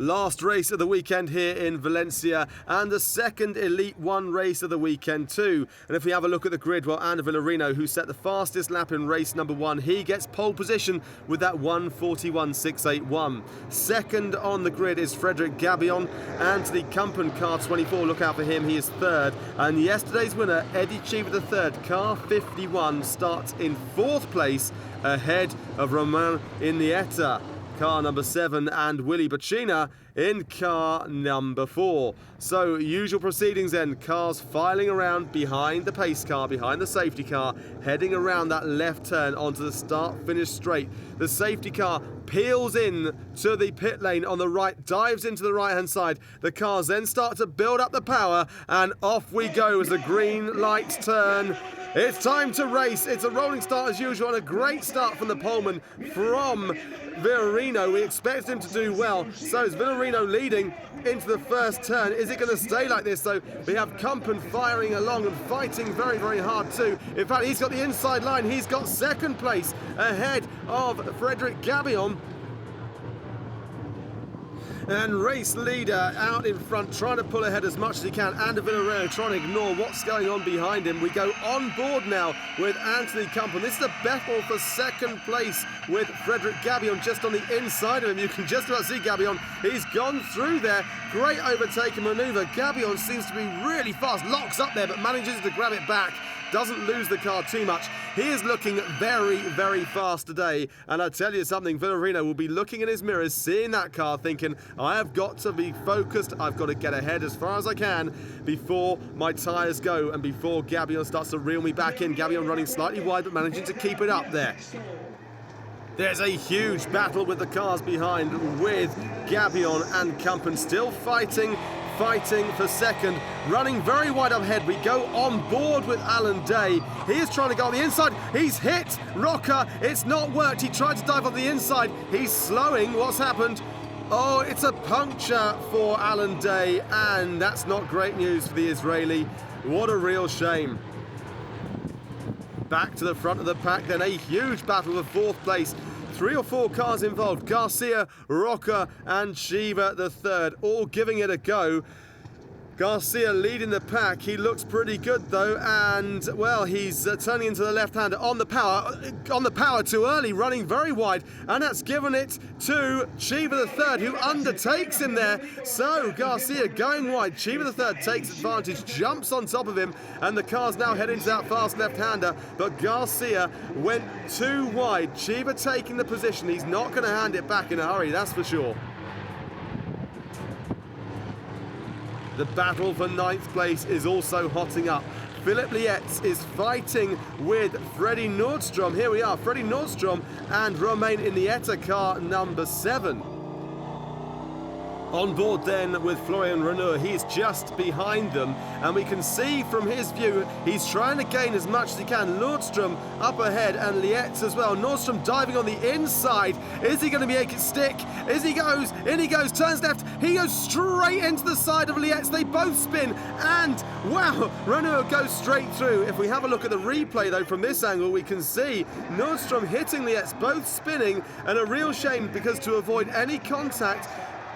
last race of the weekend here in Valencia, and the second Elite 1 race of the weekend too. And if we have a look at the grid, well, Andy Villarino, who set the fastest lap in race number 1, he gets pole position with that 1:41.681. Second on the grid is Frederick Gabion. Anthony Kumpen, car 24, look out for him, he is third. And yesterday's winner, Eddie Cheever III, car 51, starts in fourth place ahead of Romain Iniesta, car number 7, and Willy Bacina in car number 4. So usual proceedings then, cars filing around behind the pace car, behind the safety car, heading around that left turn onto the start-finish straight. The safety car peels in to the pit lane on the right, dives into the right-hand side. The cars then start to build up the power, and off we go as the green lights turn. It's time to race. It's a rolling start as usual, and a great start from the poleman from Villarino. We expect him to do well. So is Villarino leading into the first turn. Is it going to stay like this though? We have Kumpen firing along and fighting very, very hard too. In fact, he's got the inside line. He's got second place ahead of Frederick Gabion. And race leader out in front, trying to pull ahead as much as he can. Andy Villarino trying to ignore what's going on behind him. We go on board now with Anthony Kumpen. This is a battle for second place with Frederick Gabion just on the inside of him. You can just about see Gabion. He's gone through there. Great overtaking manoeuvre. Gabion seems to be really fast. Locks up there, but manages to grab it back. Doesn't lose the car too much. He is looking very, very fast today. And I tell you something, Villarino will be looking in his mirrors, seeing that car, thinking, I have got to be focused. I've got to get ahead as far as I can before my tyres go and before Gabion starts to reel me back in. Gabion running slightly wide, but managing to keep it up there. There's a huge battle with the cars behind, with Gabion and Kumpen still fighting for second, running very wide up ahead. We go on board with Alan Day. He is trying to go on the inside. He's hit Rocker. It's not worked. He tried to dive on the inside. He's slowing. What's happened? Oh, it's a puncture for Alan Day, and that's not great news for the Israeli. What a real shame. Back to the front of the pack then, a huge battle for fourth place. 3 or 4 cars involved, Garcia, Roca and Cheever III, all giving it a go. Garcia leading the pack. He looks pretty good though, and well, he's turning into the left-hander on the power too early, running very wide, and that's given it to Cheever III, who undertakes him there. So Garcia going wide, Cheever III takes advantage, jumps on top of him, and the car's now heading to that fast left-hander, but Garcia went too wide. Cheever taking the position. He's not going to hand it back in a hurry, that's for sure. The battle for 9th place is also hotting up. Philip Lietz is fighting with Freddie Nordstrom. Here we are, Freddie Nordstrom and Romain Iniesta, car number 7. On board then with Florian Renault. He's just behind them, and we can see from his view he's trying to gain as much as he can. Nordstrom up ahead and Lietz as well. Nordstrom diving on the inside. Is he going to make it stick? In he goes, turns left. He goes straight into the side of Lietz. They both spin, and wow, Renault goes straight through. If we have a look at the replay though from this angle, we can see Nordstrom hitting Lietz, both spinning, and a real shame because to avoid any contact,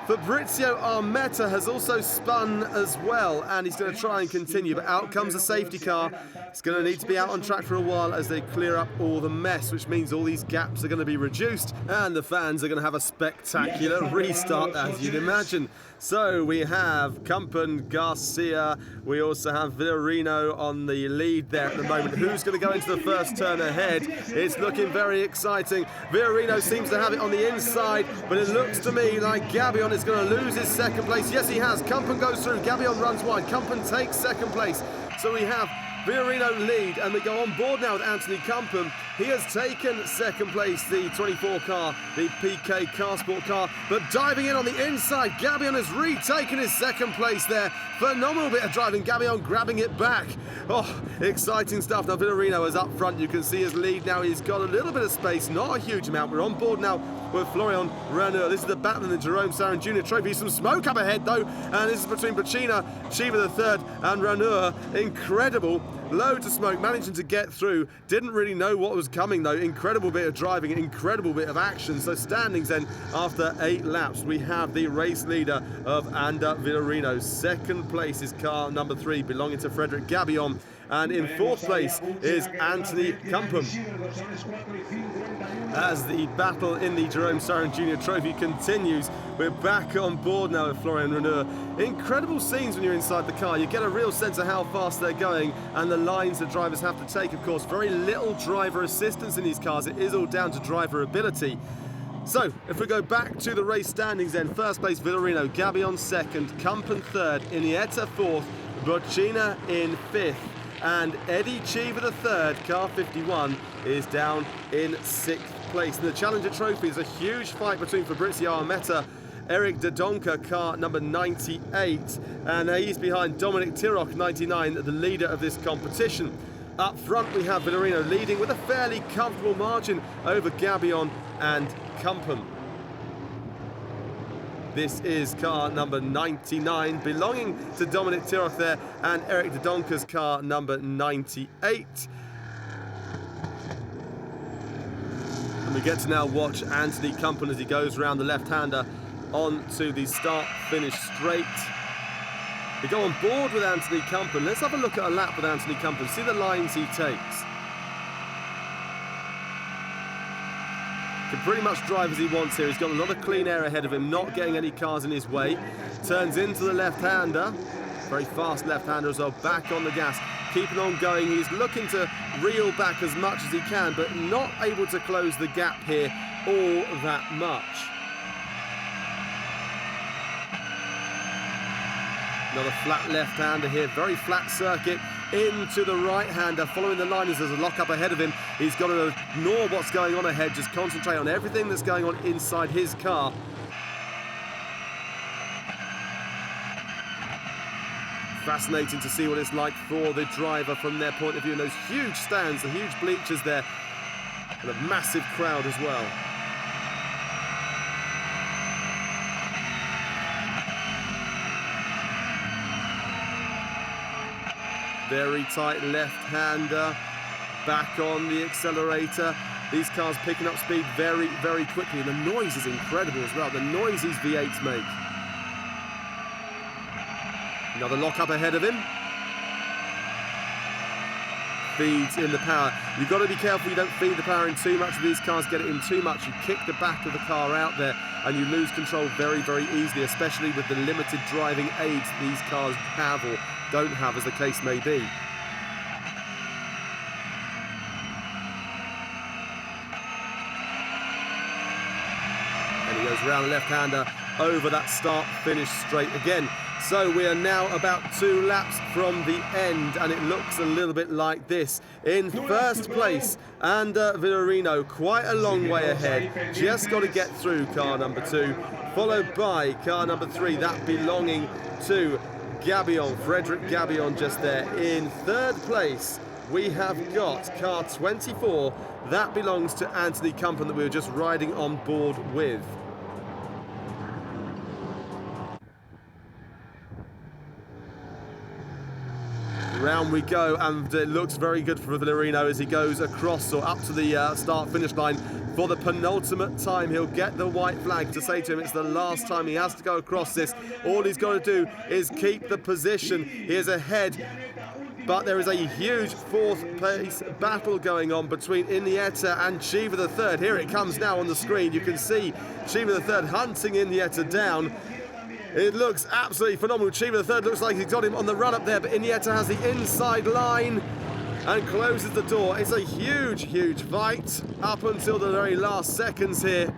Fabrizio Armetta has also spun as well, and he's going to try and continue, but out comes the safety car. It's going to need to be out on track for a while as they clear up all the mess, which means all these gaps are going to be reduced, and the fans are going to have a spectacular restart, as you'd imagine. So we have Kumpen, Garcia, we also have Villarino on the lead there at the moment. Who's going to go into the first turn ahead? It's looking very exciting. Villarino seems to have it on the inside, but it looks to me like Gabion is going to lose his second place. Yes, he has. Kumpen goes through. Gabion runs wide. Kumpen takes second place. So we have Villarino lead, and we go on board now with Anthony Kumpen. He has taken second place, the 24 car, the PK car sport car, but diving in on the inside, Gabion has retaken his second place there. Phenomenal bit of driving, Gabion grabbing it back. Oh, exciting stuff. Now Villarino is up front. You can see his lead now. He's got a little bit of space, not a huge amount. We're on board now with Florian Renault. This is the battle in the Jerome Sarin Jr. Trophy. Some smoke up ahead though, and this is between Bacina, Cheever III and Renault. Incredible. loads of smoke, managing to get through. Didn't really know what was coming though. Incredible bit of driving, incredible bit of action. So standings then after 8 laps, we have the race leader of Ander Villarino. Second place is car number 3, belonging to Frederick Gabillon. And in 4th place is Anthony Cumpum. As the battle in the Jerome Sarin Jr. Trophy continues, we're back on board now with Florian Renaud. Incredible scenes when you're inside the car. You get a real sense of how fast they're going and the lines the drivers have to take. Of course, very little driver assistance in these cars. It is all down to driver ability. So, if we go back to the race standings then, 1st place Villarino, Gabillon 2nd, Cumpum 3rd, Iniesta 4th, Boccina in 5th. And Eddie Cheever the 3rd, car 51, is down in 6th place. And the Challenger Trophy is a huge fight between Fabrizio Armetta, Eric de Donker, car number 98, and he's behind Dominic Tiroc, 99, the leader of this competition. Up front we have Villarino leading with a fairly comfortable margin over Gabillon and Cumpum. This is car number 99, belonging to Dominic Tiroc there, and Eric de Donker's car number 98. And we get to now watch Anthony Cumpum as he goes around the left-hander onto the start-finish straight. We go on board with Anthony Cumpum. Let's have a look at a lap with Anthony Cumpum, see the lines he takes. Can pretty much drive as he wants here. He's got a lot of clean air ahead of him, not getting any cars in his way. Turns into the left-hander. Very fast left-hander as well, back on the gas. Keeping on going. He's looking to reel back as much as he can, but not able to close the gap here all that much. Another flat left-hander here, very flat circuit. Into the right-hander, following the line as there's a lock-up ahead of him. He's got to ignore what's going on ahead, just concentrate on everything that's going on inside his car. Fascinating to see what it's like for the driver from their point of view in those huge stands, the huge bleachers there, and a massive crowd as well. Very tight left-hander, back on the accelerator. These cars picking up speed very, very quickly. And the noise is incredible as well, the noise these V8s make. Another lock-up ahead of him. Feeds in the power. You've got to be careful you don't feed the power in too much. These cars get it in too much. You kick the back of the car out there and you lose control very, very easily, especially with the limited driving aids these cars have or don't have, as the case may be. And he goes round the left-hander over that start-finish straight again. So we are now about 2 laps from the end, and it looks a little bit like this. In 1st place, Ander Villarino, quite a long way ahead. Just got to get through car number 2, followed by car number 3, that belonging to Gabillon, Frederick Gabillon just there. In 3rd place, we have got car 24. That belongs to Anthony Cumpum that we were just riding on board with. Round we go, and it looks very good for Villarino as he goes across or up to the start-finish line for the penultimate time. He'll get the white flag to say to him it's the last time he has to go across this. All he's got to do is keep the position. He is ahead, but there is a huge 4th place battle going on between Iniesta and Cheever the 3rd. Here it comes now on the screen. You can see Cheever the 3rd hunting Iniesta down. It looks absolutely phenomenal. Cheever the 3rd looks like he's got him on the run up there, but Iniesta has the inside line and closes the door. It's a huge, huge fight up until the very last seconds here.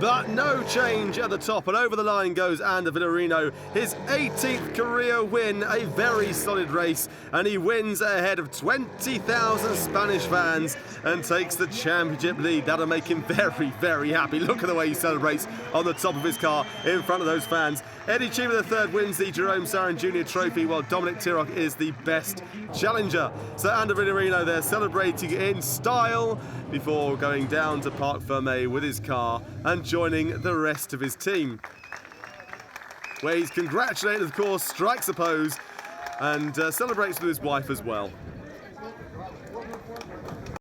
But no change at the top, and over the line goes Ander Villarino. His 18th career win, a very solid race, and he wins ahead of 20,000 Spanish fans and takes the championship lead. That'll make him very, very happy. Look at the way he celebrates on the top of his car in front of those fans. Eddie Cheever III wins the Jerome Sarin Jr. Trophy, while Dominic Tiroc is the best challenger. So Ander Villarino there celebrating in style before going down to Parc Fermé with his car and joining the rest of his team, where he's congratulated, of course, strikes a pose and celebrates with his wife as well.